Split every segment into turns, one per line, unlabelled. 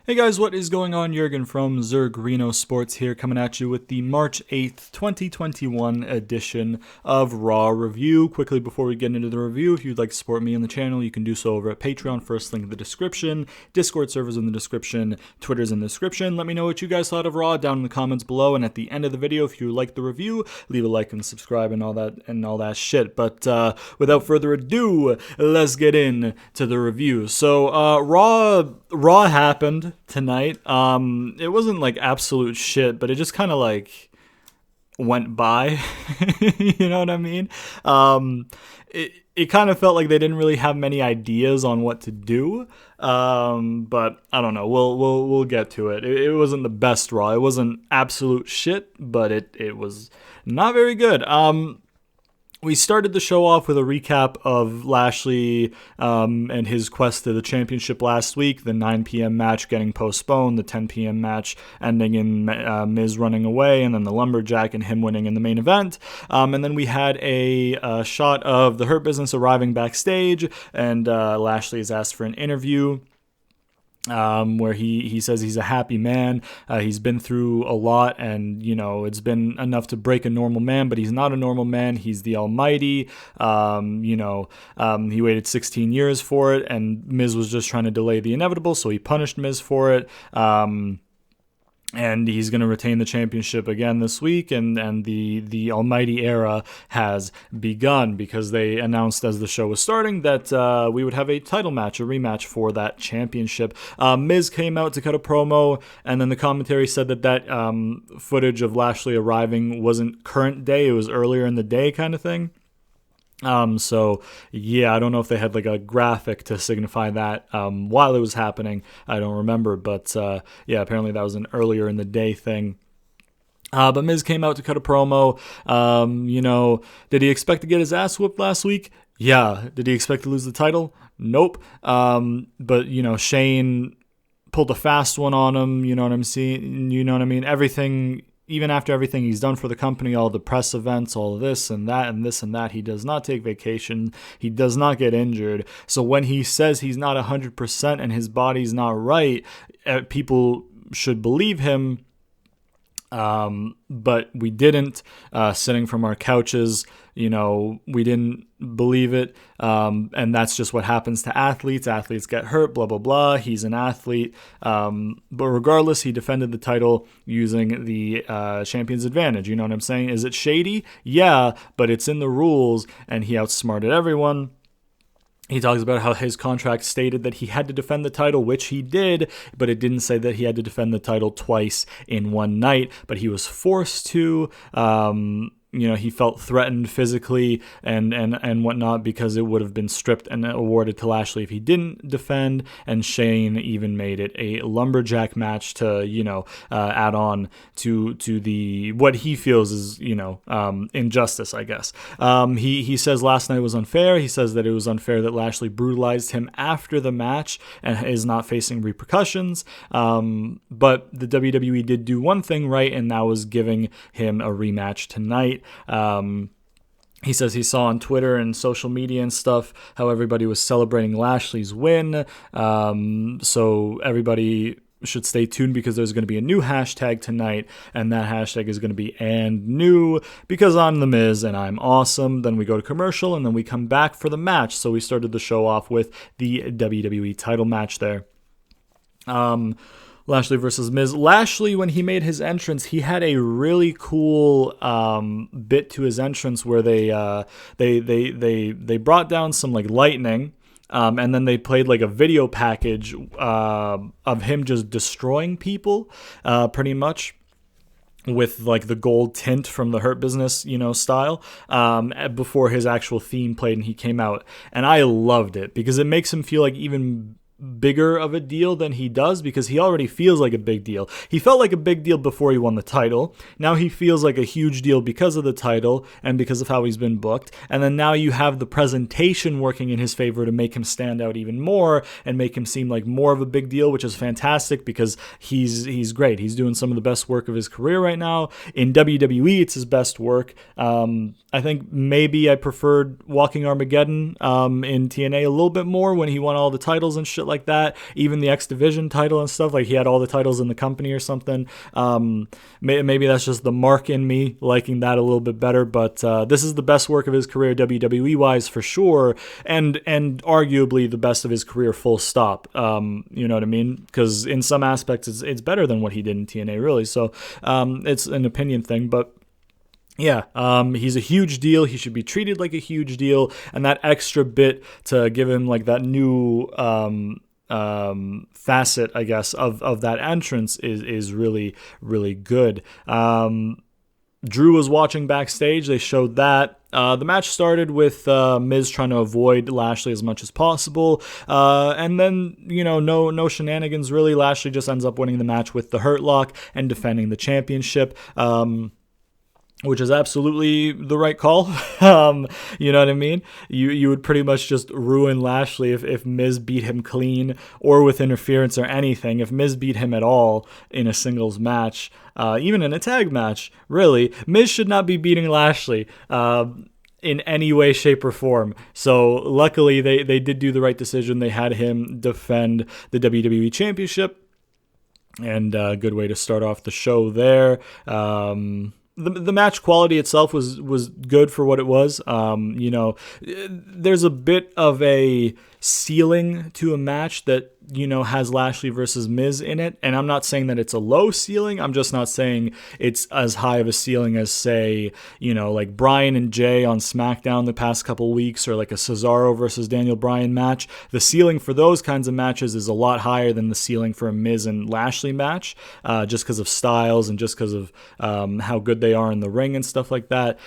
Hey guys, what is going on? Jurgen from ZurGrinoSports here, coming at you with the March 8th, 2021 edition of Raw Review. Quickly before we get into the review, if you'd like to support me on the channel, you can do so over at Patreon, first link in the description, Discord servers in the description, Twitter's in the description. Let me know what you guys thought of Raw down in the comments below, and at the end of the video, if you like the review, leave a like and subscribe and all that shit. But without further ado, let's get in to the review. So Raw happened tonight. It wasn't like absolute shit, but it just kind of like went by. You know what I mean? It kind of felt like they didn't really have many ideas on what to do. But I don't know. We'll get to it. It wasn't the best Raw. It wasn't absolute shit, but it was not very good. We started the show off with a recap of Lashley and his quest to the championship last week, the 9 p.m. match getting postponed, the 10 p.m. match ending in Miz running away, and then the lumberjack and him winning in the main event. And then we had a shot of the Hurt Business arriving backstage, and Lashley is asked for an interview. Where he says he's a happy man. He's been through a lot, and it's been enough to break a normal man, but he's not a normal man. He's the Almighty. He waited 16 years for it, and Miz was just trying to delay the inevitable, so he punished Miz for it. And he's going to retain the championship again this week, and the Almighty era has begun, because they announced as the show was starting that we would have a title match, a rematch for that championship. Miz came out to cut a promo, and then the commentary said that footage of Lashley arriving wasn't current day, it was earlier in the day kind of thing. So yeah, I don't know if they had like a graphic to signify that while it was happening. I don't remember, but yeah, apparently that was an earlier in the day thing. But Miz came out to cut a promo. Did he expect to get his ass whooped last week? Yeah. Did he expect to lose the title? Nope. But Shane pulled a fast one on him. You know what I'm saying? You know what I mean? Everything. Even after everything he's done for the company, all the press events, all this and that and this and that, he does not take vacation. He does not get injured. So when he says he's not 100% and his body's not right, people should believe him. But we didn't, sitting from our couches, we didn't believe it. And that's just what happens to athletes. Athletes get hurt, blah, blah, blah. He's an athlete. But regardless, he defended the title using the champion's advantage. You know what I'm saying? Is it shady? Yeah, but it's in the rules, and he outsmarted everyone. He talks about how his contract stated that he had to defend the title, which he did, but it didn't say that he had to defend the title twice in one night, but he was forced to. He felt threatened physically and whatnot, because it would have been stripped and awarded to Lashley if he didn't defend. And Shane even made it a lumberjack match to add on to the what he feels is injustice, I guess. He says last night was unfair. He says that it was unfair that Lashley brutalized him after the match and is not facing repercussions. But the WWE did do one thing right, and that was giving him a rematch tonight. He says he saw on Twitter and social media and stuff how everybody was celebrating Lashley's win. So everybody should stay tuned, because there's going to be a new hashtag tonight, and that hashtag is going to be "and new," because I'm The Miz and I'm awesome. Then we go to commercial, and then we come back for the match. So we started the show off with the WWE title match there. Lashley versus Miz. Lashley, when he made his entrance, he had a really cool bit to his entrance where they brought down some like lightning, and then they played like a video package of him just destroying people, pretty much, with like the gold tint from the Hurt Business, style, before his actual theme played and he came out. And I loved it, because it makes him feel like even bigger of a deal than he does, because he already feels like a big deal. He felt like a big deal before he won the title. Now he feels like a huge deal because of the title and because of how he's been booked. And then now you have the presentation working in his favor to make him stand out even more and make him seem like more of a big deal, which is fantastic, because he's great. He's doing some of the best work of his career right now. In WWE, it's his best work. I think maybe I preferred Walking Armageddon in TNA a little bit more when he won all the titles and shit shit like that. Even the X Division title and stuff, like he had all the titles in the company or something. Maybe that's just the mark in me liking that a little bit better, but this is the best work of his career WWE wise for sure, and arguably the best of his career full stop. You know what I mean? Because in some aspects it's better than what he did in TNA, really. So it's an opinion thing, but yeah, he's a huge deal. He should be treated like a huge deal, and that extra bit to give him like that new facet, I guess, of that entrance is really, really good. Drew was watching backstage. They showed that. The match started with Miz trying to avoid Lashley as much as possible. And then, no shenanigans really. Lashley just ends up winning the match with the Hurt Lock and defending the championship. Which is absolutely the right call. You know what I mean? You would pretty much just ruin Lashley if Miz beat him clean or with interference or anything. If Miz beat him at all in a singles match, even in a tag match, really, Miz should not be beating Lashley in any way, shape, or form. So luckily, they did do the right decision. They had him defend the WWE Championship, and a good way to start off the show there. The match quality itself was good for what it was. There's a bit of a ceiling to a match that, has Lashley versus Miz in it. And I'm not saying that it's a low ceiling. I'm just not saying it's as high of a ceiling as, say, like Bryan and Jay on SmackDown the past couple weeks, or like a Cesaro versus Daniel Bryan match. The ceiling for those kinds of matches is a lot higher than the ceiling for a Miz and Lashley match, just because of styles and just because of how good they are in the ring and stuff like that.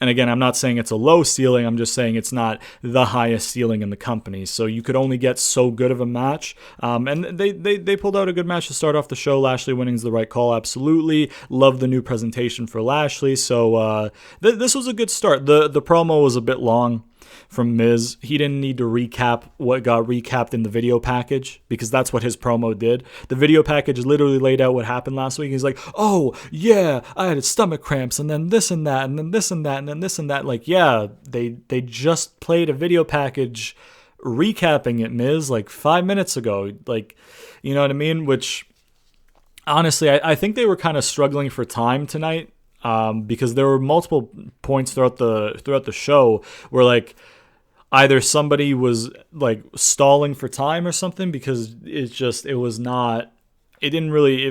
And again, I'm not saying it's a low ceiling. I'm just saying it's not the highest ceiling in the company. So you could only get so good of a match. And they pulled out a good match to start off the show. Lashley winning is the right call, absolutely. Love the new presentation for Lashley. So this was a good start. The promo was a bit long from Miz. He didn't need to recap what got recapped in the video package, because that's what his promo did. The video package literally laid out what happened last week. He's like, oh, yeah, I had stomach cramps, and then this and that, and then this and that, and then this and that. Like, yeah, they just played a video package recapping it, Miz, like 5 minutes ago. Like, you know what I mean? Which, honestly, I think they were kind of struggling for time tonight. Because there were multiple points throughout the show where, like, either somebody was like stalling for time or something, because it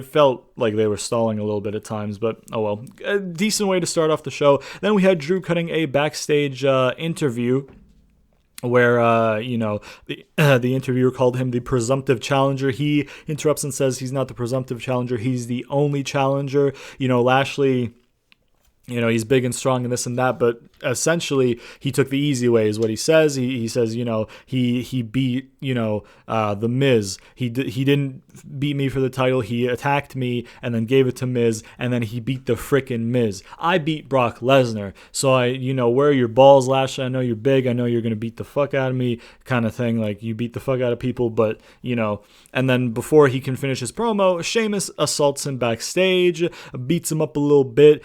felt like they were stalling a little bit at times, but oh well. A decent way to start off the show. Then we had Drew cutting a backstage interview where, the interviewer called him the presumptive challenger. He interrupts and says he's not the presumptive challenger, he's the only challenger. Lashley, he's big and strong and this and that, but essentially he took the easy way is what he says. He says, he beat, the Miz. He didn't beat me for the title. He attacked me and then gave it to Miz, and then he beat the frickin' Miz. I beat Brock Lesnar. So where are your balls, Lashley? I know you're big. I know you're going to beat the fuck out of me, kind of thing. Like, you beat the fuck out of people, but, and then before he can finish his promo, Sheamus assaults him backstage, beats him up a little bit,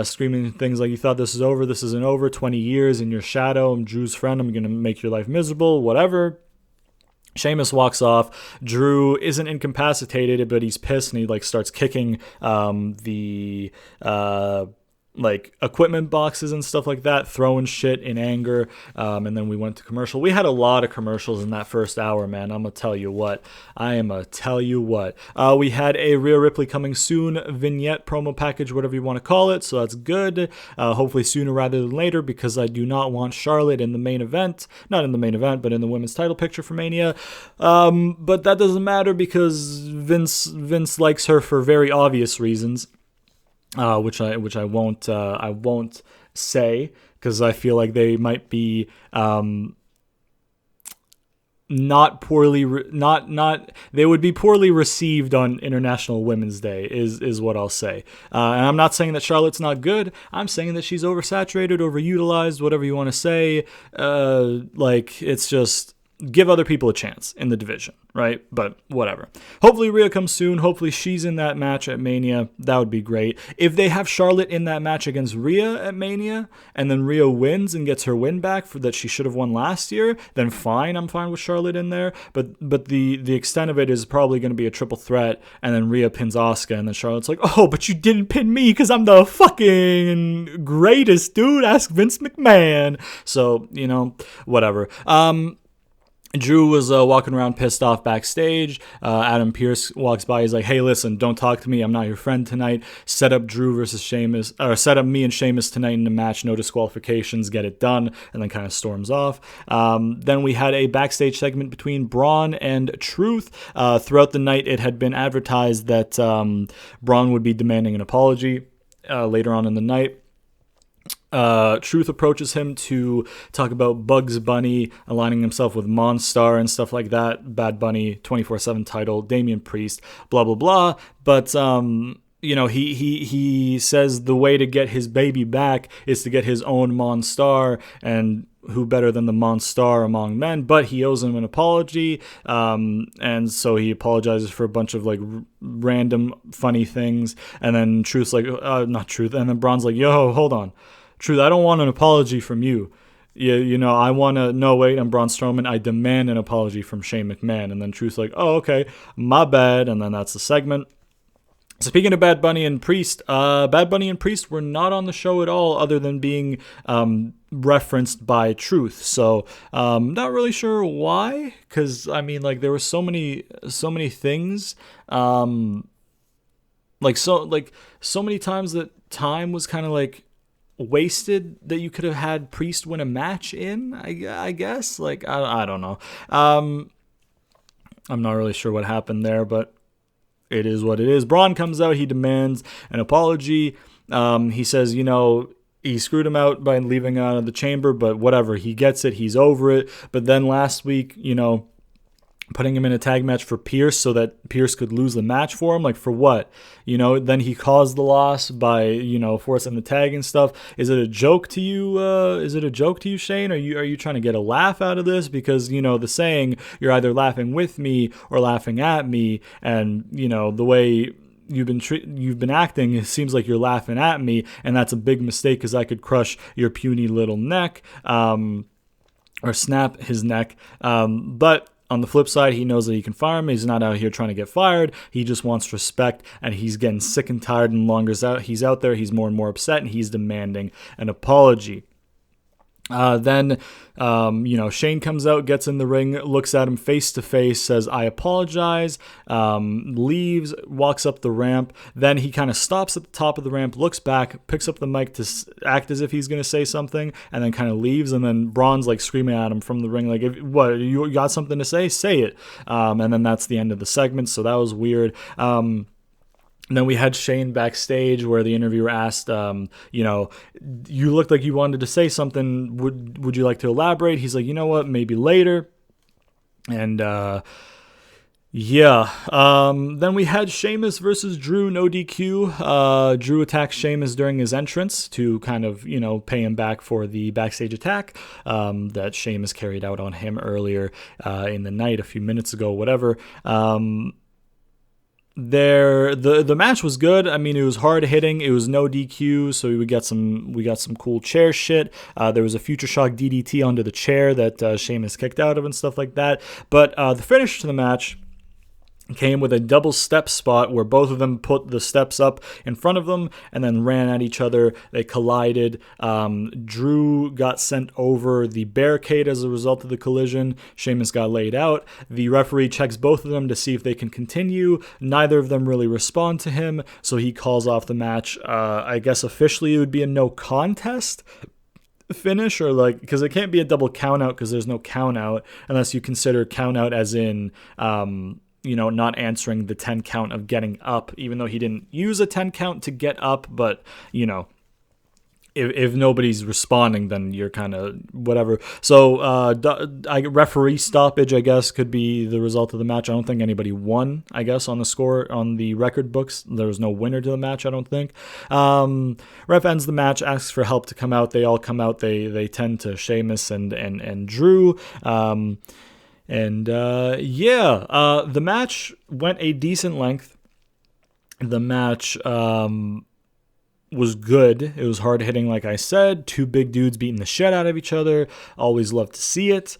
screaming things like, you thought this is over? This isn't over. 20 years in your shadow. I'm Drew's friend. I'm going to make your life miserable, whatever. Sheamus walks off. Drew isn't incapacitated, but he's pissed, and he starts kicking the equipment boxes and stuff like that, throwing shit in anger. And then we went to commercial. We had a lot of commercials in that first hour, man. I'm gonna tell you what. We had a Rhea Ripley coming soon vignette promo package, whatever you want to call it. So that's good. Hopefully sooner rather than later, because I do not want Charlotte in the main event. Not in the main event, but in the women's title picture for Mania. But that doesn't matter, because Vince likes her for very obvious reasons. Which I won't say, because I feel like they might be they would be poorly received on International Women's Day is what I'll say. And I'm not saying that Charlotte's not good. I'm saying that she's oversaturated, overutilized, whatever you want to say. It's just, give other people a chance in the division, right? But whatever. Hopefully Rhea comes soon. Hopefully she's in that match at Mania. That would be great. If they have Charlotte in that match against Rhea at Mania, and then Rhea wins and gets her win back for that she should have won last year, then fine. I'm fine with Charlotte in there. But the extent of it is probably going to be a triple threat, and then Rhea pins Asuka, and then Charlotte's like, oh, but you didn't pin me because I'm the fucking greatest, dude. Ask Vince McMahon. So, whatever. Drew was walking around pissed off backstage. Adam Pearce walks by. He's like, hey, listen, don't talk to me. I'm not your friend tonight. Set up Drew versus Sheamus, or set up me and Sheamus tonight in the match. No disqualifications. Get it done. And then kind of storms off. Then we had a backstage segment between Braun and Truth. Throughout the night, it had been advertised that Braun would be demanding an apology later on in the night. Truth approaches him to talk about Bugs Bunny aligning himself with Monstar and stuff like that. Bad Bunny 24/7 title, Damian Priest, blah blah blah. But he says the way to get his baby back is to get his own Monstar, and who better than the Monstar among men? But he owes him an apology, and so he apologizes for a bunch of like random funny things. And then Truth's like, not Truth, and then Braun's like, yo, hold on. Truth, I don't want an apology from you. I want to, no, wait, I'm Braun Strowman. I demand an apology from Shane McMahon. And then Truth's like, oh, okay, my bad. And then that's the segment. Speaking of Bad Bunny and Priest, Bad Bunny and Priest were not on the show at all other than being referenced by Truth. So not really sure why, because, there were so many things, so many times that time was kind of like wasted that you could have had Priest win a match in, I guess. I don't know. I'm not really sure what happened there, but it is what it is. Braun comes out. He demands an apology. He says, he screwed him out by leaving out of the chamber, but whatever. He gets it. He's over it. But then last week, putting him in a tag match for Pierce so that Pierce could lose the match for him. Like, for what? Then he caused the loss by, forcing the tag and stuff. Is it a joke to you? Shane? Are you trying to get a laugh out of this? Because, the saying, you're either laughing with me or laughing at me. And, the way you've been acting, it seems like you're laughing at me. And that's a big mistake because I could crush your puny little neck, or snap his neck. But on the flip side, he knows that he can fire him. He's not out here trying to get fired. He just wants respect, and he's getting sick and tired. And longer he's out there, he's more and more upset, and he's demanding an apology. Then Shane comes out, gets in the ring, looks at him face to face, says, I apologize, leaves, walks up the ramp. Then he kind of stops at the top of the ramp, looks back, picks up the mic to act as if he's going to say something, and then kind of leaves. And then Braun's like screaming at him from the ring, like, what, you got something to say? Say it. And then that's the end of the segment. So that was weird. And then we had Shane backstage where the interviewer asked, you looked like you wanted to say something. Would you like to elaborate? He's like, you know what, maybe later. And then we had Sheamus versus Drew, no DQ. Drew attacks Sheamus during his entrance to kind of, pay him back for the backstage attack that Sheamus carried out on him earlier in the night, a few minutes ago, whatever. The match was good. It was hard hitting. It was no DQ, so we got some cool chair shit. There was a Future Shock DDT onto the chair that Sheamus kicked out of and stuff like that. But the finish to the match came with a double step spot where both of them put the steps up in front of them and then ran at each other. They collided. Drew got sent over the barricade as a result of the collision. Sheamus got laid out. The referee checks both of them to see if they can continue. Neither of them really respond to him, so he calls off the match. I guess officially it would be a no contest finish, or because it can't be a double count out because there's no count out unless you consider count out as in not answering the 10 count of getting up, even though he didn't use a 10 count to get up. But, if nobody's responding, then you're kind of whatever. So referee stoppage, I guess, could be the result of the match. I don't think anybody won, I guess, on the score, on the record books. There was no winner to the match, I don't think. Ref ends the match, asks for help to come out. They all come out. They tend to Sheamus and Drew. And the match went a decent length. The match was good. It was hard hitting, like I said. Two big dudes beating the shit out of each other. Always love to see it.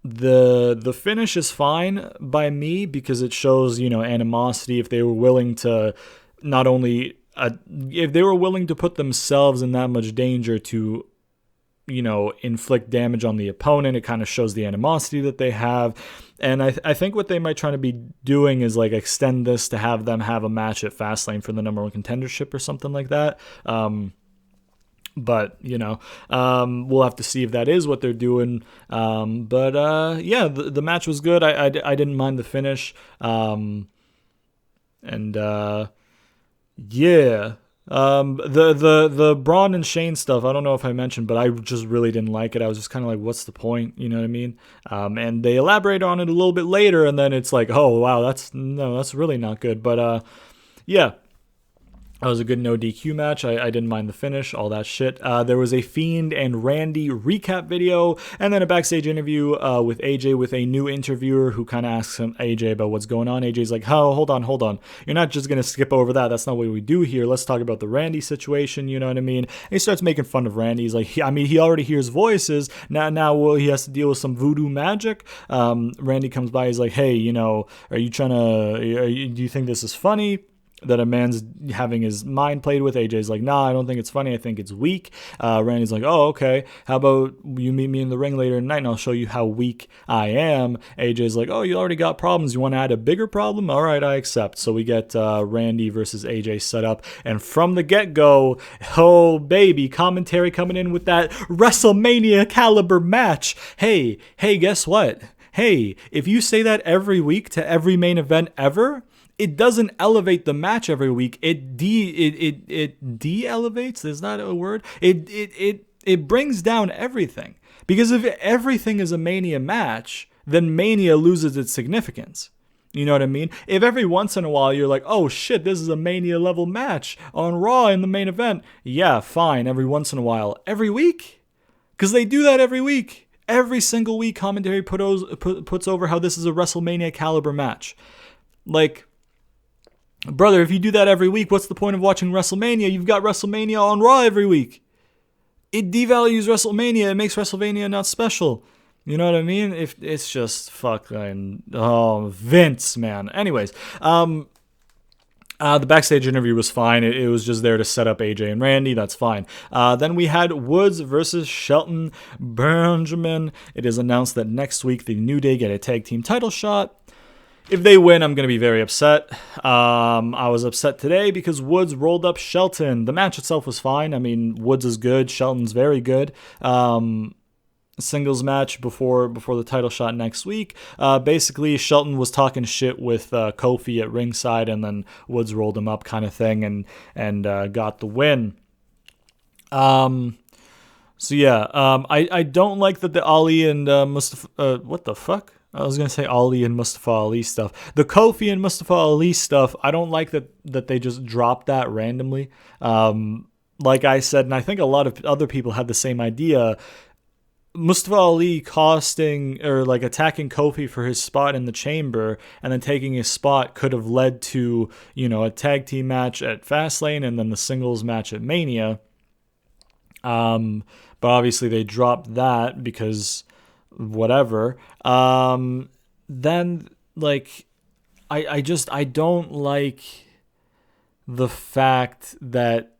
The finish is fine by me because it shows, animosity. If they were willing to not only if they were willing to put themselves in that much danger to inflict damage on the opponent, it kind of shows the animosity that they have. And I think what they might try to be doing is like extend this to have them have a match at Fastlane for the number one contendership or something like that. But we'll have to see if that is what they're doing. The match was good. I didn't mind the finish. The Braun and Shane stuff, I don't know if I mentioned, but I just really didn't like it. I was just kind of like, what's the point? You know what I mean? And they elaborate on it a little bit later, and then it's like, oh wow, that's really not good. But that was a good no DQ match. I didn't mind the finish, all that shit. There was a Fiend and Randy recap video, and then a backstage interview with AJ with a new interviewer who kind of asks him AJ about what's going on. AJ's like, oh, hold on. You're not just going to skip over that. That's not what we do here. Let's talk about the Randy situation, you know what I mean? And he starts making fun of Randy. He's like, he already hears voices. Now he has to deal with some voodoo magic. Randy comes by. He's like, hey, are you trying to, do you think this is funny? That a man's having his mind played with? AJ's like, nah, I don't think it's funny. I think it's weak. Randy's like, oh, okay. How about you meet me in the ring later tonight and I'll show you how weak I am? AJ's like, oh, you already got problems. You want to add a bigger problem? All right, I accept. So we get Randy versus AJ set up. And from the get-go, oh, baby, commentary coming in with that WrestleMania caliber match. Hey, guess what? Hey, if you say that every week to every main event ever, it doesn't elevate the match every week. It de-elevates. Is that a word? It brings down everything. Because if everything is a Mania match, then Mania loses its significance. You know what I mean? If every once in a while you're like, oh shit, this is a Mania level match on Raw in the main event. Yeah, fine. Every once in a while. Every week? Because they do that every week. Every single week, commentary puts over how this is a WrestleMania caliber match. Like, brother, if you do that every week, what's the point of watching WrestleMania? You've got WrestleMania on Raw every week. It devalues WrestleMania. It makes WrestleMania not special. You know what I mean? If it's just fucking Vince, man. Anyways, the backstage interview was fine. It was just there to set up AJ and Randy. That's fine. Then we had Woods versus Shelton Benjamin. It is announced that next week the New Day get a tag team title shot. If they win, I'm going to be very upset. I was upset today because Woods rolled up Shelton. The match itself was fine. I mean, Woods is good. Shelton's very good. Singles match before the title shot next week. Basically, Shelton was talking shit with Kofi at ringside, and then Woods rolled him up kind of thing and got the win. I don't like that the Ali and Mustafa... what the fuck? I was going to say Ali and Mustafa Ali stuff. The Kofi and Mustafa Ali stuff, I don't like that they just dropped that randomly. Like I said, and I think a lot of other people had the same idea, Mustafa Ali attacking Kofi for his spot in the chamber and then taking his spot could have led to, a tag team match at Fastlane and then the singles match at Mania. But obviously they dropped that because... whatever. Then I don't like the fact that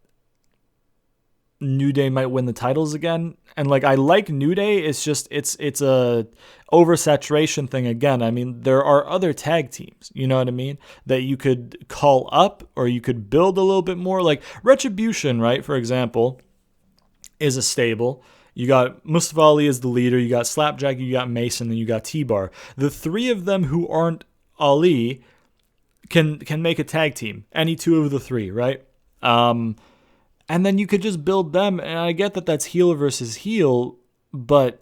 New Day might win the titles again. And I like New Day. It's just it's a oversaturation thing again. I mean, there are other tag teams, you know what I mean, that you could call up or you could build a little bit more. Like Retribution, right? For example, is a stable. You got Mustafa Ali as the leader, you got Slapjack, you got Mason, and you got T-Bar. The three of them who aren't Ali can make a tag team. Any two of the three, right? And then you could just build them. And I get that that's heel versus heel, but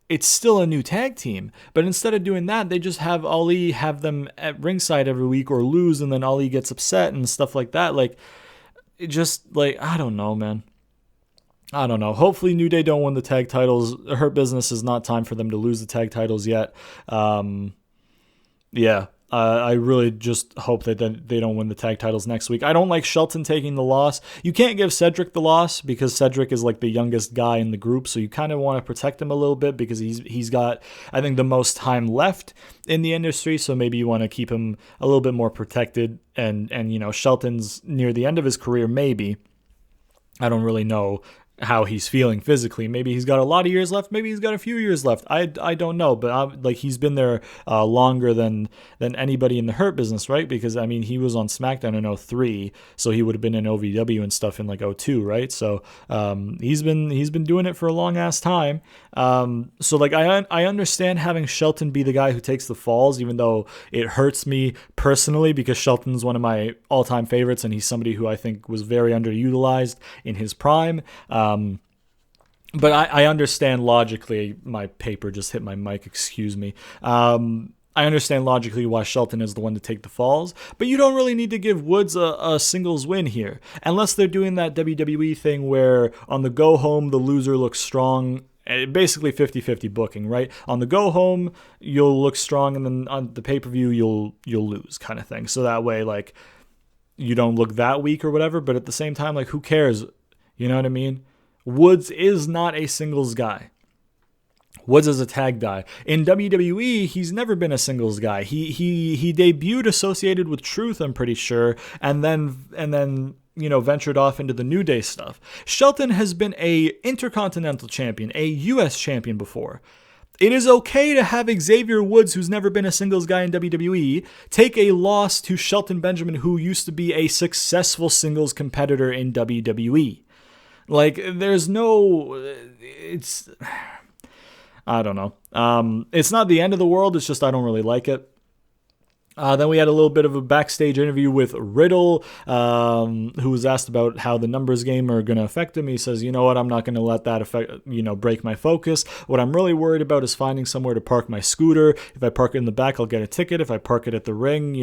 it's still a new tag team. But instead of doing that, they just have Ali have them at ringside every week or lose, and then Ali gets upset and stuff like that. I don't know, man. I don't know. Hopefully New Day don't win the tag titles. Hurt Business is not time for them to lose the tag titles yet. Yeah, I really just hope that they don't win the tag titles next week. I don't like Shelton taking the loss. You can't give Cedric the loss because Cedric is like the youngest guy in the group, so you kind of want to protect him a little bit because he's got, I think, the most time left in the industry, so maybe you want to keep him a little bit more protected. And Shelton's near the end of his career, maybe. I don't really know how he's feeling physically. Maybe he's got a lot of years left. Maybe he's got a few years left. I don't know, but like he's been there longer than anybody in the Hurt Business, right? Because I mean he was on SmackDown in 2003, so he would have been in OVW and stuff in like 2002, right? So he's been doing it for a long ass time. So like I understand having Shelton be the guy who takes the falls, even though it hurts me personally because Shelton's one of my all-time favorites and he's somebody who I think was very underutilized in his prime. But I understand logically. My paper just hit my mic, excuse me. I understand logically why Shelton is the one to take the falls, but you don't really need to give Woods a singles win here, unless they're doing that WWE thing where on the go home, the loser looks strong. Basically 50-50 booking, right? On the go home, you'll look strong, and then on the pay-per-view, you'll lose kind of thing. So that way, like, you don't look that weak or whatever, but at the same time, like, who cares? You know what I mean? Woods is not a singles guy. Woods is a tag guy. In WWE, he's never been a singles guy. He debuted associated with Truth, I'm pretty sure, and then ventured off into the New Day stuff. Shelton has been a Intercontinental Champion, a US Champion before. It is okay to have Xavier Woods, who's never been a singles guy in WWE, take a loss to Shelton Benjamin, who used to be a successful singles competitor in WWE. Like, there's no... I don't know. It's not the end of the world. It's just I don't really like it. Then we had a little bit of a backstage interview with Riddle, who was asked about how the numbers game are going to affect him. He says, you know what, I'm not going to let that break my focus. What I'm really worried about is finding somewhere to park my scooter. If I park it in the back, I'll get a ticket. If I park it at the ring,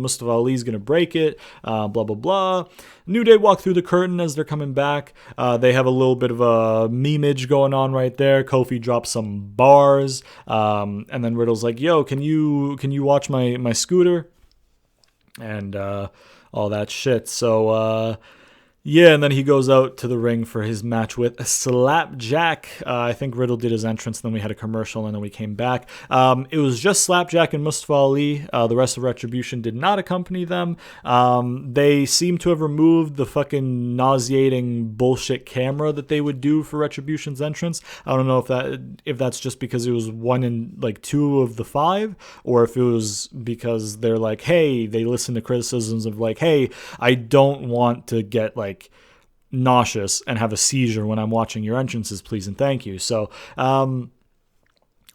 Mustafa Ali's going to break it, blah, blah, blah. New Day walk through the curtain as they're coming back. They have a little bit of a memeage going on right there. Kofi drops some bars, and then Riddle's like, yo, can you watch my scooter? And all that shit. So yeah, and then he goes out to the ring for his match with Slapjack. I think Riddle did his entrance, then we had a commercial, and then we came back. It was just Slapjack and Mustafa Ali. The rest of Retribution did not accompany them. They seem to have removed the fucking nauseating bullshit camera that they would do for Retribution's entrance. I don't know if that's just because it was 1 in like 2 of the 5, or if it was because they're like, hey, they listen to criticisms of like, hey, I don't want to get like nauseous and have a seizure when I'm watching your entrances, please and thank you. So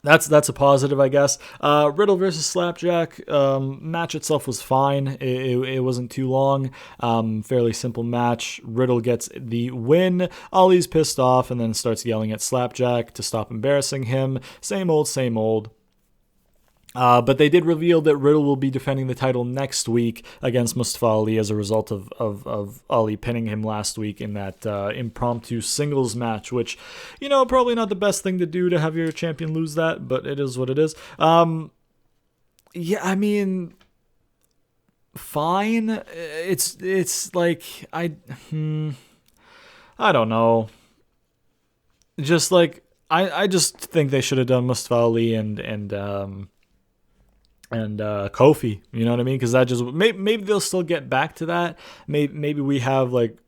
that's a positive, I guess. Riddle versus Slapjack match itself was fine. It wasn't too long. Fairly simple match. Riddle gets the win. Ali's pissed off and then starts yelling at Slapjack to stop embarrassing him. Same old, same old. But they did reveal that Riddle will be defending the title next week against Mustafa Ali as a result of Ali pinning him last week in that impromptu singles match, which, probably not the best thing to do to have your champion lose that, but it is what it is. Yeah, I mean, fine. It's like, I don't know. Just like, I just think they should have done Mustafa Ali and Kofi, you know what I mean? Because that just maybe they'll still get back to that. Maybe we have like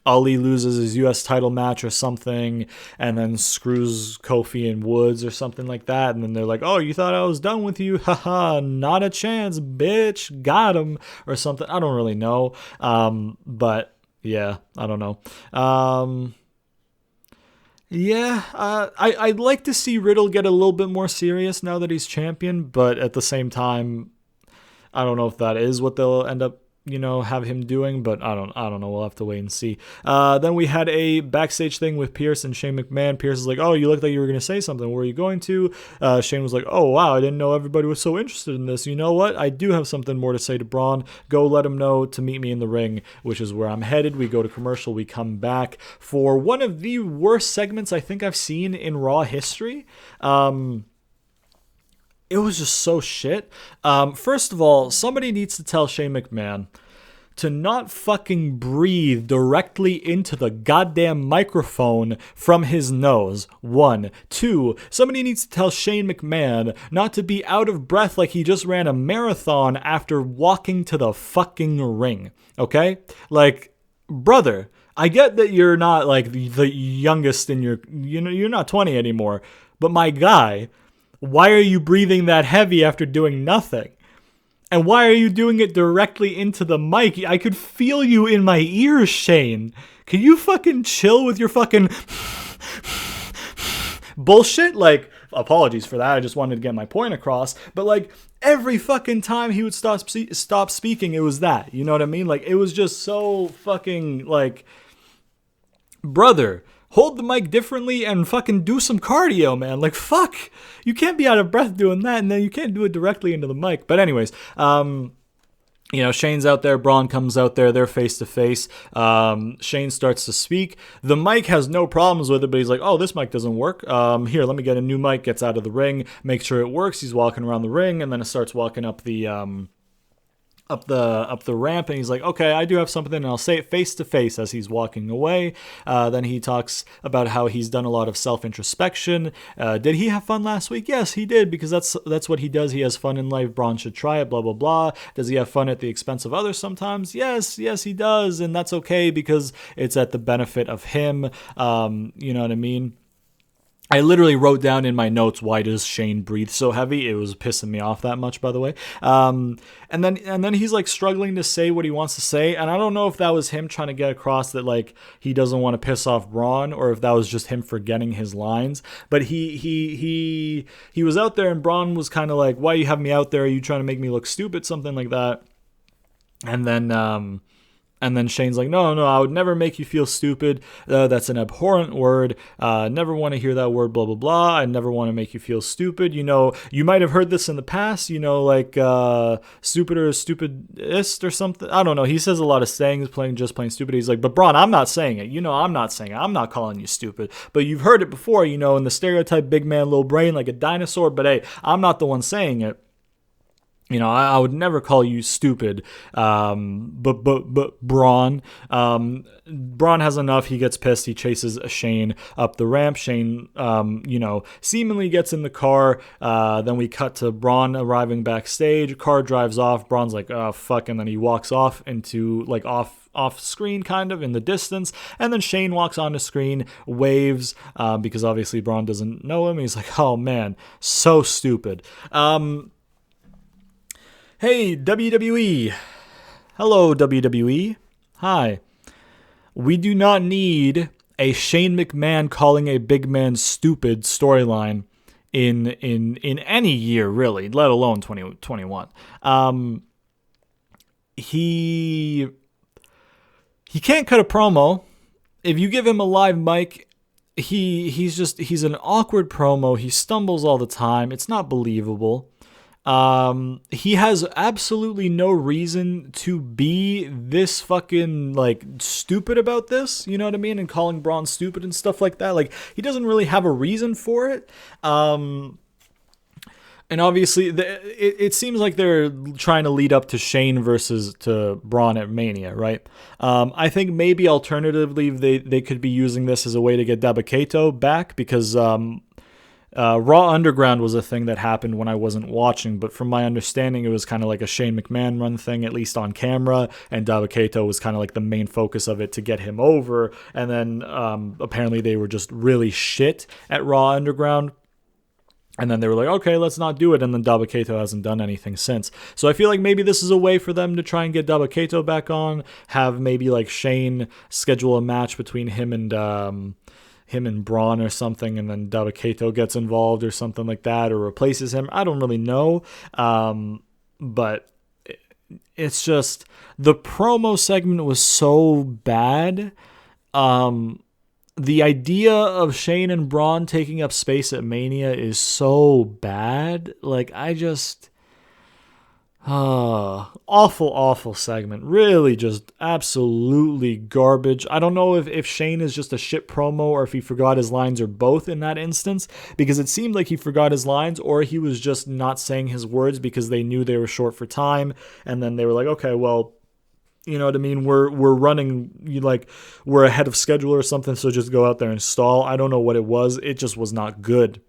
Ali loses his U.S. title match or something, and then screws Kofi and Woods or something like that, and then they're like, "Oh, you thought I was done with you? Haha, not a chance, bitch. Got him," or something. I don't really know, but yeah, I don't know. Yeah, I'd like to see Riddle get a little bit more serious now that he's champion, but at the same time, I don't know if that is what they'll end up have him doing, but I don't know. We'll have to wait and see. Then we had a backstage thing with Pierce and Shane McMahon. Pierce is like, "Oh, you looked like you were going to say something. Where are you going to?" Shane was like, "Oh, wow, I didn't know everybody was so interested in this. You know what? I do have something more to say to Braun. Go let him know to meet me in the ring," which is where I'm headed. We go to commercial. We come back for one of the worst segments I think I've seen in Raw history. It was just so shit. First of all, somebody needs to tell Shane McMahon to not fucking breathe directly into the goddamn microphone from his nose. 1. 2, somebody needs to tell Shane McMahon not to be out of breath like he just ran a marathon after walking to the fucking ring. Okay? Like, brother, I get that you're not like the youngest in you're not 20 anymore, but my guy, why are you breathing that heavy after doing nothing? And why are you doing it directly into the mic? I could feel you in my ears, Shane. Can you fucking chill with your fucking bullshit? Like, apologies for that. I just wanted to get my point across. But like, every fucking time he would stop speaking, it was that. You know what I mean? Like, it was just so fucking like, brother, hold the mic differently and fucking do some cardio, man. Like, fuck. You can't be out of breath doing that, and then you can't do it directly into the mic. But anyways, Shane's out there. Braun comes out there. They're face to face. Shane starts to speak. The mic has no problems with it, but he's like, "Oh, this mic doesn't work. Here, let me get a new mic." Gets out of the ring, makes sure it works. He's walking around the ring, and then it starts walking up the ramp, and he's like, "Okay, I do have something," and I'll say it face to face as he's walking away. Then he talks about how he's done a lot of self-introspection. Did he have fun last week? Yes, he did, because that's what he does. He has fun in life. Braun should try it, blah, blah, blah. Does he have fun at the expense of others sometimes? Yes, he does, and that's okay because it's at the benefit of him. You know what I mean? I literally wrote down in my notes, why does Shane breathe so heavy? It was pissing me off that much, by the way. And then he's like struggling to say what he wants to say. And I don't know if that was him trying to get across that like he doesn't want to piss off Braun, or if that was just him forgetting his lines. But he was out there, and Braun was kind of like, "Why you have me out there? Are you trying to make me look stupid?" Something like that. And then Shane's like, no, I would never make you feel stupid. That's an abhorrent word. Never want to hear that word, blah, blah, blah. I never want to make you feel stupid. You might have heard this in the past, like stupid or stupidest or something. I don't know. He says a lot of sayings, playing stupid. He's like, but Braun, I'm not saying it. I'm not saying it. I'm not calling you stupid. But you've heard it before, in the stereotype big man, little brain, like a dinosaur. But hey, I'm not the one saying it. I would never call you stupid, but Braun has enough. He gets pissed. He chases Shane up the ramp. Shane, seemingly gets in the car. Then we cut to Braun arriving backstage. Car drives off. Braun's like, "Oh, fuck," and then he walks off into, like, off screen kind of in the distance, and then Shane walks onto screen, waves, because obviously Braun doesn't know him. He's like, "Oh, man, so stupid." Hey, WWE. Hello, WWE. Hi. We do not need a Shane McMahon calling a big man stupid storyline in any year, really, let alone 2021. He can't cut a promo. If you give him a live mic, he's an awkward promo. He stumbles all the time. It's not believable. He has absolutely no reason to be this fucking, like, stupid about this, you know what I mean? And calling Braun stupid and stuff like that. Like, he doesn't really have a reason for it. And obviously, it seems like they're trying to lead up to Shane versus to Braun at Mania, right? I think maybe alternatively, they could be using this as a way to get Dabba-Kato back, because Raw Underground was a thing that happened when I wasn't watching, but from my understanding, it was kind of like a Shane McMahon run thing, at least on camera, and Dabba-Kato was kind of like the main focus of it to get him over, and then apparently they were just really shit at Raw Underground. And then they were like, okay, let's not do it. And then Dabba-Kato hasn't done anything since. So I feel like maybe this is a way for them to try and get Dabba-Kato back on. Have maybe like Shane schedule a match between him and Braun or something. And then Dabba-Kato gets involved or something like that, or replaces him. I don't really know. But it's just the promo segment was so bad. The idea of Shane and Braun taking up space at Mania is so bad. Like, I just... awful segment. Really just absolutely garbage. I don't know if Shane is just a shit promo or if he forgot his lines or both in that instance, because it seemed like he forgot his lines or he was just not saying his words because they knew they were short for time, and then they were like, okay, well, you know what I mean? We're running, we're ahead of schedule or something, so just go out there and stall. I don't know what it was. It just was not good.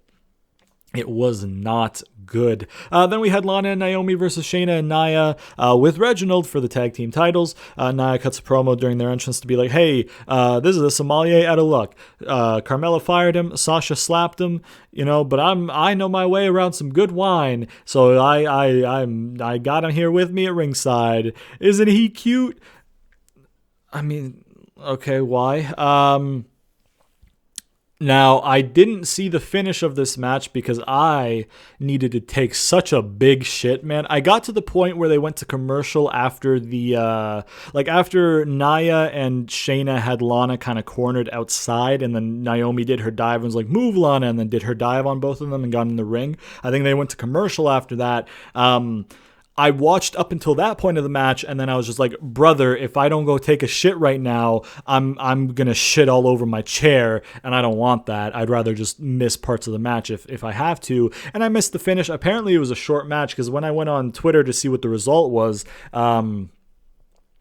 It was not good. Then we had Lana and Naomi versus Shayna and Nya with Reginald for the tag team titles. Nya cuts a promo during their entrance to be like, hey, this is a sommelier out of luck. Carmella fired him. Sasha slapped him, but I know my way around some good wine. So I got him here with me at ringside. Isn't he cute? I mean, okay, why? Now, I didn't see the finish of this match because I needed to take such a big shit, man. I got to the point where they went to commercial after after Nya and Shayna had Lana kind of cornered outside, and then Naomi did her dive and was like, move Lana, and then did her dive on both of them and got in the ring. I think they went to commercial after that. I watched up until that point of the match, and then I was just like, brother, if I don't go take a shit right now, I'm gonna shit all over my chair, and I don't want that. I'd rather just miss parts of the match if I have to. And I missed the finish. Apparently it was a short match, because when I went on Twitter to see what the result was,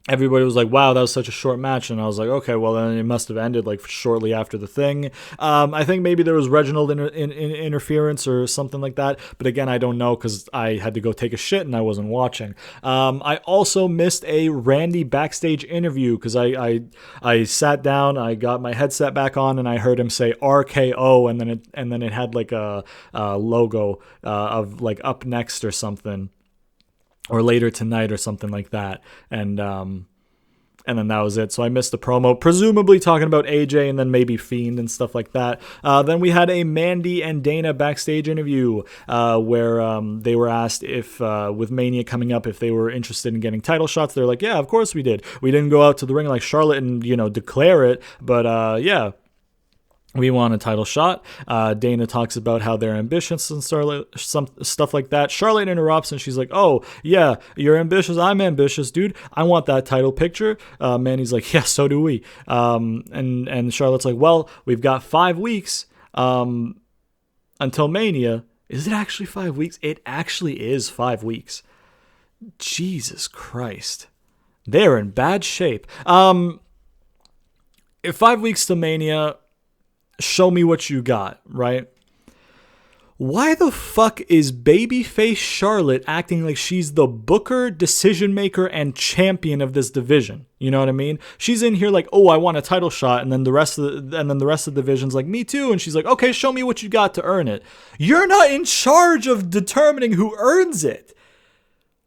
everybody was like, wow, that was such a short match. And I was like, okay, well, then it must have ended like shortly after the thing. I think maybe there was Reginald interference or something like that. But again, I don't know because I had to go take a shit and I wasn't watching. I also missed a Randy backstage interview because I sat down, I got my headset back on, and I heard him say RKO, and then it had like a logo of like Up Next or something, or Later Tonight or something like that. And then that was it. So I missed the promo, presumably talking about AJ and then maybe Fiend and stuff like that. Then we had a Mandy and Dana backstage interview where they were asked if, with Mania coming up, if they were interested in getting title shots. They're like, yeah, of course we did. We didn't go out to the ring like Charlotte and, declare it. But yeah. We want a title shot. Dana talks about how they're ambitious and some stuff like that. Charlotte interrupts and she's like, oh, yeah, you're ambitious. I'm ambitious, dude. I want that title picture. Manny's like, yeah, so do we. And Charlotte's like, well, we've got 5 weeks until Mania. Is it actually 5 weeks? It actually is 5 weeks. Jesus Christ. They're in bad shape. If 5 weeks to Mania... show me what you got, right? Why the fuck is babyface Charlotte acting like she's the booker, decision maker, and champion of this division? You know what I mean? She's in here like, oh, I want a title shot, and then the rest of the division's like, me too. And she's like, okay, show me what you got to earn it. You're not in charge of determining who earns it.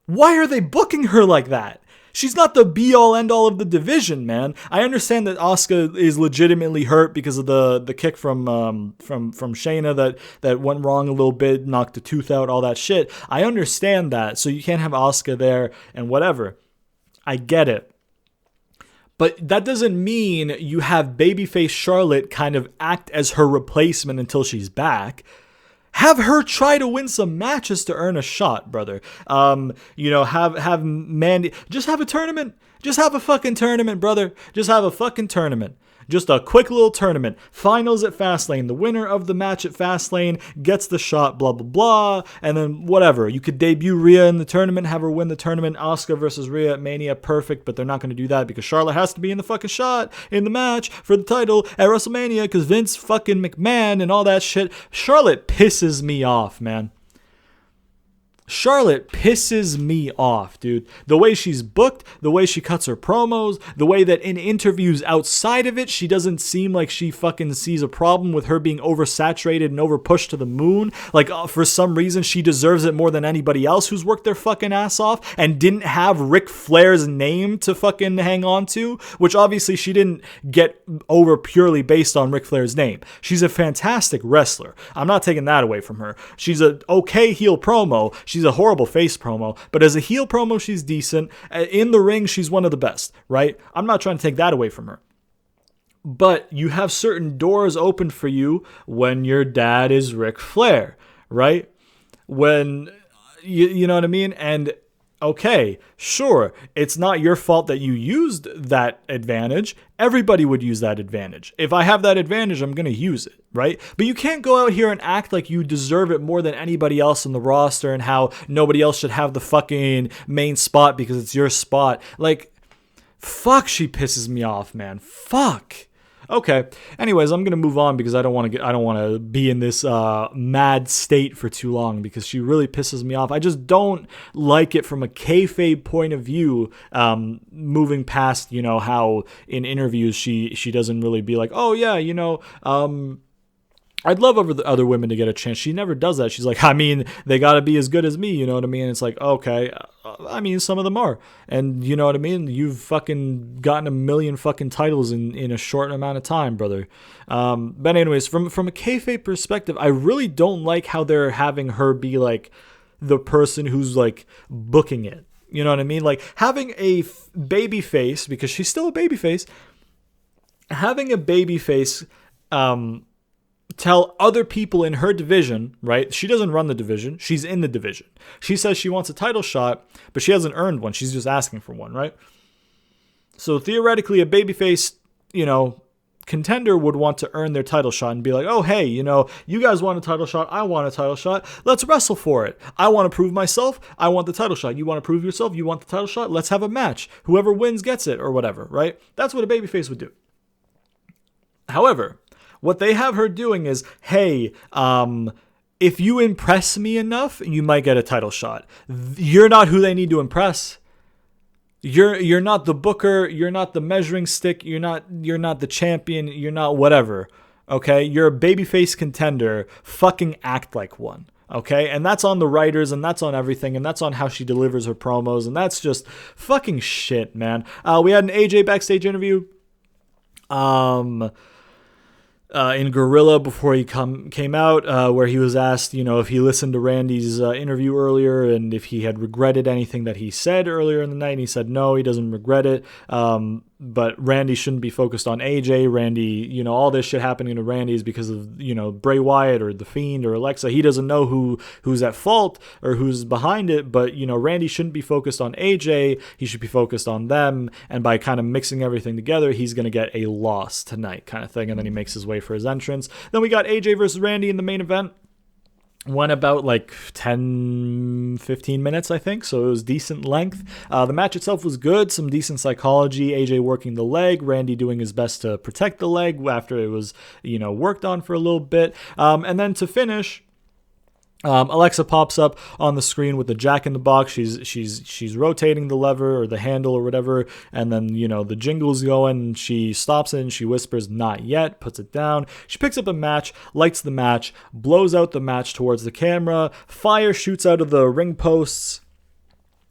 Why are they booking her like that? She's not the be-all, end-all of the division, man. I understand that Asuka is legitimately hurt because of the kick from Shayna that went wrong a little bit, knocked a tooth out, all that shit. I understand that, so you can't have Asuka there and whatever. I get it. But that doesn't mean you have babyface Charlotte kind of act as her replacement until she's back. Have her try to win some matches to earn a shot, brother. Have Mandy... Just have a tournament. Just have a fucking tournament, brother. Just have a fucking tournament. Just a quick little tournament. Finals at Fastlane. The winner of the match at Fastlane gets the shot, blah, blah, blah. And then whatever. You could debut Rhea in the tournament, have her win the tournament. Asuka versus Rhea at Mania, perfect. But they're not going to do that because Charlotte has to be in the fucking shot in the match for the title at WrestleMania because Vince fucking McMahon and all that shit. Charlotte pisses me off, man. Charlotte pisses me off, dude. The way she's booked, the way she cuts her promos, the way that in interviews outside of it, she doesn't seem like she fucking sees a problem with her being oversaturated and overpushed to the moon. Like, for some reason, she deserves it more than anybody else who's worked their fucking ass off and didn't have Ric Flair's name to fucking hang on to, which obviously she didn't get over purely based on Ric Flair's name. She's a fantastic wrestler. I'm not taking that away from her. She's a okay heel promo. She's a horrible face promo, but as a heel promo, she's decent. In the ring, she's one of the best, right? I'm not trying to take that away from her. But you have certain doors open for you when your dad is Ric Flair, right? When, you know what I mean? And okay, sure, it's not your fault that you used that advantage. Everybody would use that advantage. If I have that advantage, I'm going to use it, right? But you can't go out here and act like you deserve it more than anybody else in the roster and how nobody else should have the fucking main spot because it's your spot. Like, fuck, she pisses me off, man. Fuck. Okay. Anyways, I'm gonna move on because I don't want to be in this mad state for too long because she really pisses me off. I just don't like it from a kayfabe point of view. Moving past, how in interviews she doesn't really be like, oh yeah, I'd love other women to get a chance. She never does that. She's like, I mean, they got to be as good as me. You know what I mean? It's like, okay, I mean, some of them are. And you know what I mean? You've fucking gotten a million fucking titles in a short amount of time, brother. But anyways, from a kayfabe perspective, I really don't like how they're having her be like the person who's like booking it. You know what I mean? Like having a baby face, because she's still a baby face, having a baby face, tell other people in her division, right? She doesn't run the division. She's in the division. She says she wants a title shot, but she hasn't earned one. She's just asking for one, right? So theoretically, a babyface, contender would want to earn their title shot and be like, oh, hey, you guys want a title shot. I want a title shot. Let's wrestle for it. I want to prove myself. I want the title shot. You want to prove yourself. You want the title shot. Let's have a match. Whoever wins gets it or whatever, right? That's what a babyface would do. However, what they have her doing is, hey, if you impress me enough, you might get a title shot. You're not who they need to impress. You're not the booker. You're not the measuring stick. You're not the champion. You're not whatever. Okay, you're a babyface contender. Fucking act like one. Okay, and that's on the writers, and that's on everything, and that's on how she delivers her promos, and that's just fucking shit, man. We had an AJ backstage interview. In Gorilla before he came out, where he was asked, if he listened to Randy's interview earlier and if he had regretted anything that he said earlier in the night. And he said no, he doesn't regret it. But Randy shouldn't be focused on AJ. Randy, all this shit happening to Randy is because of, Bray Wyatt or The Fiend or Alexa. He doesn't know who's at fault or who's behind it. But, Randy shouldn't be focused on AJ. He should be focused on them. And by kind of mixing everything together, he's going to get a loss tonight kind of thing. And then he makes his way for his entrance. Then we got AJ versus Randy in the main event. Went about like 10, 15 minutes, I think, so it was decent length. The match itself was good, some decent psychology, AJ working the leg, Randy doing his best to protect the leg after it was, worked on for a little bit. And then to finish, Alexa pops up on the screen with the Jack in the Box. She's rotating the lever or the handle or whatever, and then the jingle's going. She stops it and she whispers, "Not yet." Puts it down. She picks up a match, lights the match, blows out the match towards the camera. Fire shoots out of the ring posts.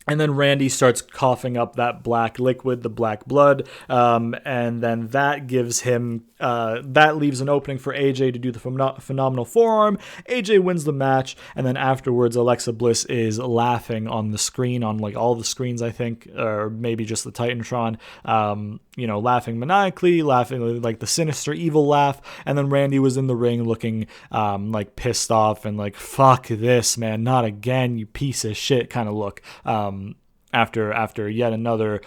And then Randy starts coughing up that black liquid, the black blood, and then that gives him, that leaves an opening for AJ to do the phenomenal forearm. AJ wins the match, and then afterwards Alexa Bliss is laughing on the screen, on like all the screens, I think, or maybe just the Titantron, laughing maniacally, laughing like the sinister evil laugh, and then Randy was in the ring looking like pissed off and like, fuck this, man, not again, you piece of shit kind of look. After yet another,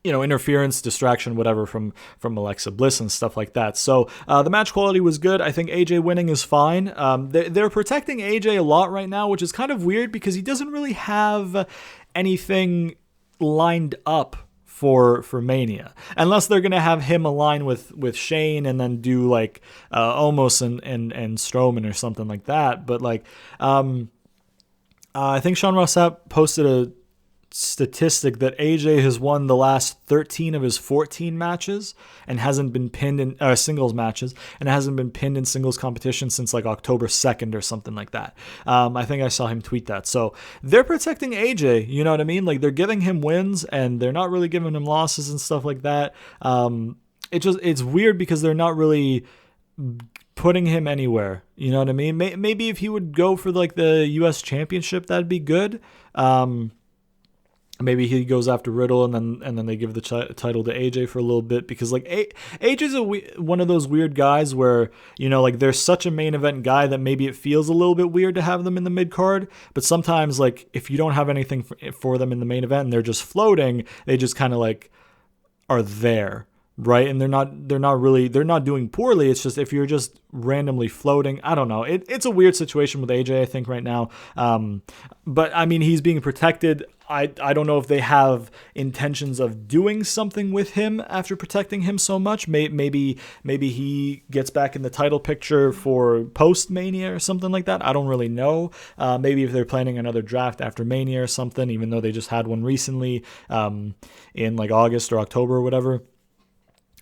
interference, distraction, whatever from Alexa Bliss and stuff like that. So the match quality was good. I think AJ winning is fine. They're protecting AJ a lot right now, which is kind of weird because he doesn't really have anything lined up for Mania, unless they're gonna have him align with Shane and then do like Omos and Strowman or something like that. But like, I think Sean Ross Sapp posted a statistic that AJ has won the last 13 of his 14 matches and hasn't been pinned in singles matches and hasn't been pinned in singles competition since like October 2nd or something like that. I think I saw him tweet that. So they're protecting AJ, you know what I mean? Like they're giving him wins and they're not really giving him losses and stuff like that. It's weird because they're not really putting him anywhere. You know what I mean? Maybe if he would go for like the U.S. Championship, that'd be good. Maybe he goes after Riddle, and then they give the title to AJ for a little bit, because like AJ's one of those weird guys where, you know, like they're such a main event guy that maybe it feels a little bit weird to have them in the mid card. But sometimes, like, if you don't have anything for them in the main event and they're just floating, they just kind of like are there. Right, and they're not doing poorly. It's just if you're just randomly floating, I don't know. It's a weird situation with AJ, I think, right now. But I mean, he's being protected. I don't know if they have intentions of doing something with him after protecting him so much. Maybe he gets back in the title picture for post Mania or something like that. I don't really know. Maybe if they're planning another draft after Mania or something, even though they just had one recently in like August or October or whatever.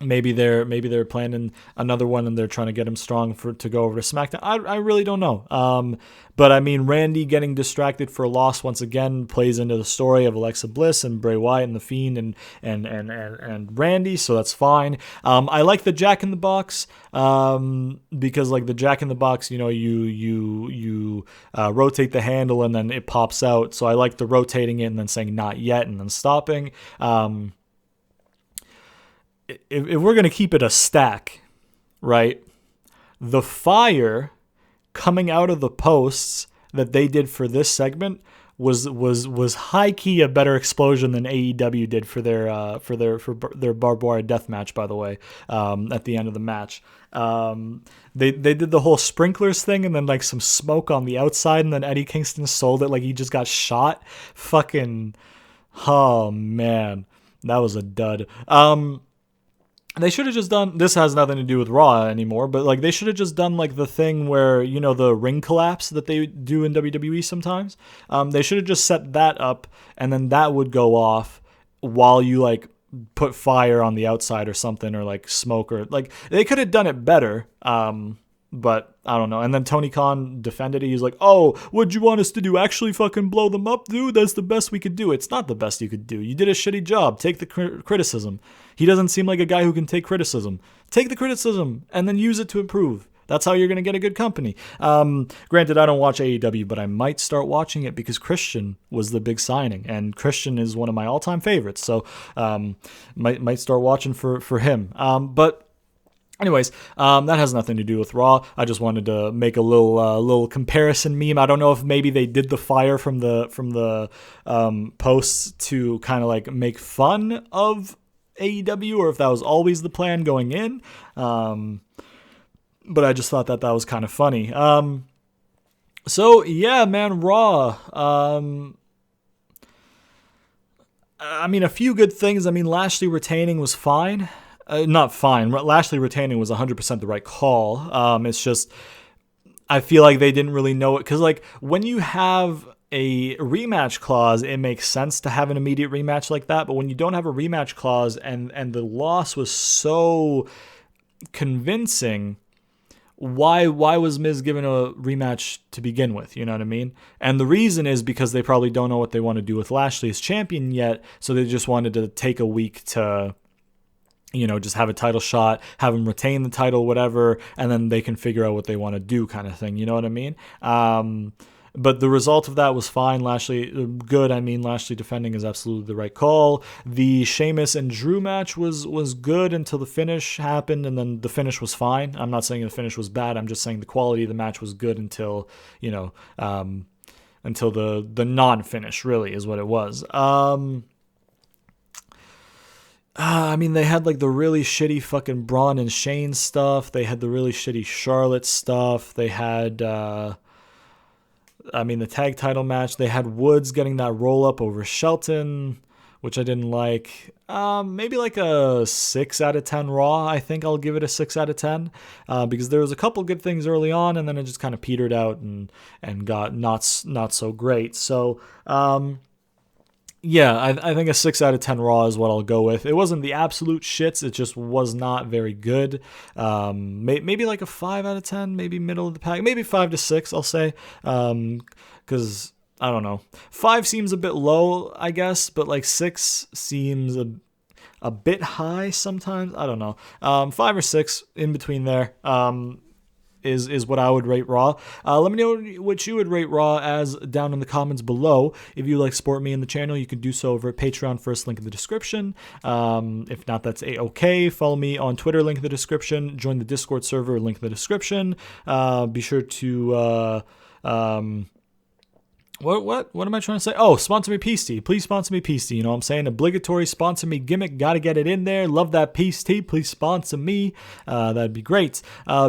Maybe they're planning another one and they're trying to get him strong to go over to SmackDown. I really don't know. But I mean, Randy getting distracted for a loss once again plays into the story of Alexa Bliss and Bray Wyatt and The Fiend and Randy, so that's fine. I like the Jack in the Box because like the Jack in the Box, you know, you rotate the handle and then it pops out. So I like the rotating it and then saying not yet and then stopping. If we're going to keep it a stack, right, the fire coming out of the posts that they did for this segment was high key a better explosion than AEW did for their barbed wire death match, by the way, at the end of the match. They did the whole sprinklers thing and then like some smoke on the outside, and then Eddie Kingston sold it like he just got shot. Fucking, oh man, that was a dud. They should have just done, this has nothing to do with Raw anymore, but like they should have just done like the thing where, you know, the ring collapse that they do in WWE sometimes. They should have just set that up and then that would go off while you like put fire on the outside or something, or like smoke, or like they could have done it better. But I don't know. And then Tony Khan defended it. He's like, oh, what'd you want us to do? Actually fucking blow them up, dude? That's the best we could do. It's not the best you could do. You did a shitty job. Take the criticism. He doesn't seem like a guy who can take criticism. Take the criticism and then use it to improve. That's how you're going to get a good company. Granted, I don't watch AEW, but I might start watching it because Christian was the big signing, and Christian is one of my all-time favorites. So might start watching for him. But anyways, that has nothing to do with Raw. I just wanted to make a little comparison meme. I don't know if maybe they did the fire from the posts to kind of like make fun of AEW, or if that was always the plan going in. But I just thought that was kind of funny. So yeah, man, Raw. I mean, a few good things. I mean, Lashley retaining was fine. Not fine. Lashley retaining was 100% the right call. It's just, I feel like they didn't really know it. Because, like, when you have a rematch clause, it makes sense to have an immediate rematch like that. But when you don't have a rematch clause and the loss was so convincing, why was Miz given a rematch to begin with? You know what I mean? And the reason is because they probably don't know what they want to do with Lashley as champion yet. So they just wanted to take a week to, you know, just have a title shot, have him retain the title, whatever, and then they can figure out what they want to do, kind of thing. You know what I mean? But the result of that was fine. Lashley, good. I mean, Lashley defending is absolutely the right call. The Sheamus and Drew match was good until the finish happened, and then the finish was fine. I'm not saying the finish was bad. I'm just saying the quality of the match was good until, you know, until the non-finish, really, is what it was. I mean, they had like the really shitty fucking Braun and Shane stuff. They had the really shitty Charlotte stuff. They had, the tag title match. They had Woods getting that roll up over Shelton, which I didn't like. Maybe like a 6 out of 10 Raw. I think I'll give it a 6 out of 10 because there was a couple good things early on, and then it just kind of petered out and got not so great. So, yeah, I think a 6 out of 10 Raw is what I'll go with. It wasn't the absolute shits. It just was not very good. Maybe like a 5 out of 10, maybe middle of the pack. Maybe 5 to 6, I'll say. Because, I don't know. 5 seems a bit low, I guess, but like 6 seems a bit high sometimes. I don't know. 5 or 6, in between there. is what I would rate Raw. Let me know what you would rate Raw as down in the comments below. If you like support me in the channel, you can do so over at Patreon, first link in the description. If not, that's a-okay. Follow me on Twitter, link in the description. Join the Discord server, link in the description. Be sure to What am I trying to say? Oh, sponsor me Peace Tea. Please sponsor me Peace Tea. You know what I'm saying? Obligatory sponsor me gimmick. Gotta get it in there. Love that Peace Tea. Please sponsor me. That'd be great.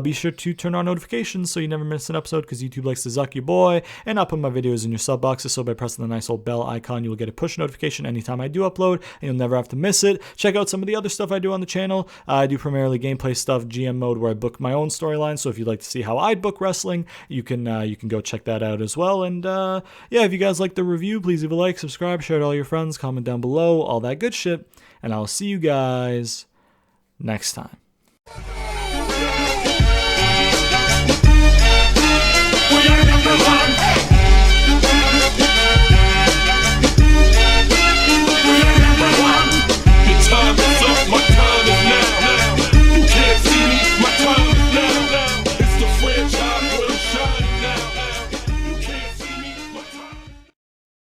Be sure to turn on notifications so you never miss an episode, because YouTube likes to zuck your boy. And I'll put my videos in your sub boxes, so by pressing the nice old bell icon, you will get a push notification anytime I do upload, and you'll never have to miss it. Check out some of the other stuff I do on the channel. I do primarily gameplay stuff, GM mode, where I book my own storyline. So if you'd like to see how I book wrestling, you can go check that out as well. And yeah, if you guys like the review, please leave a like, subscribe, share it to all your friends, comment down below, all that good shit, and I'll see you guys next time.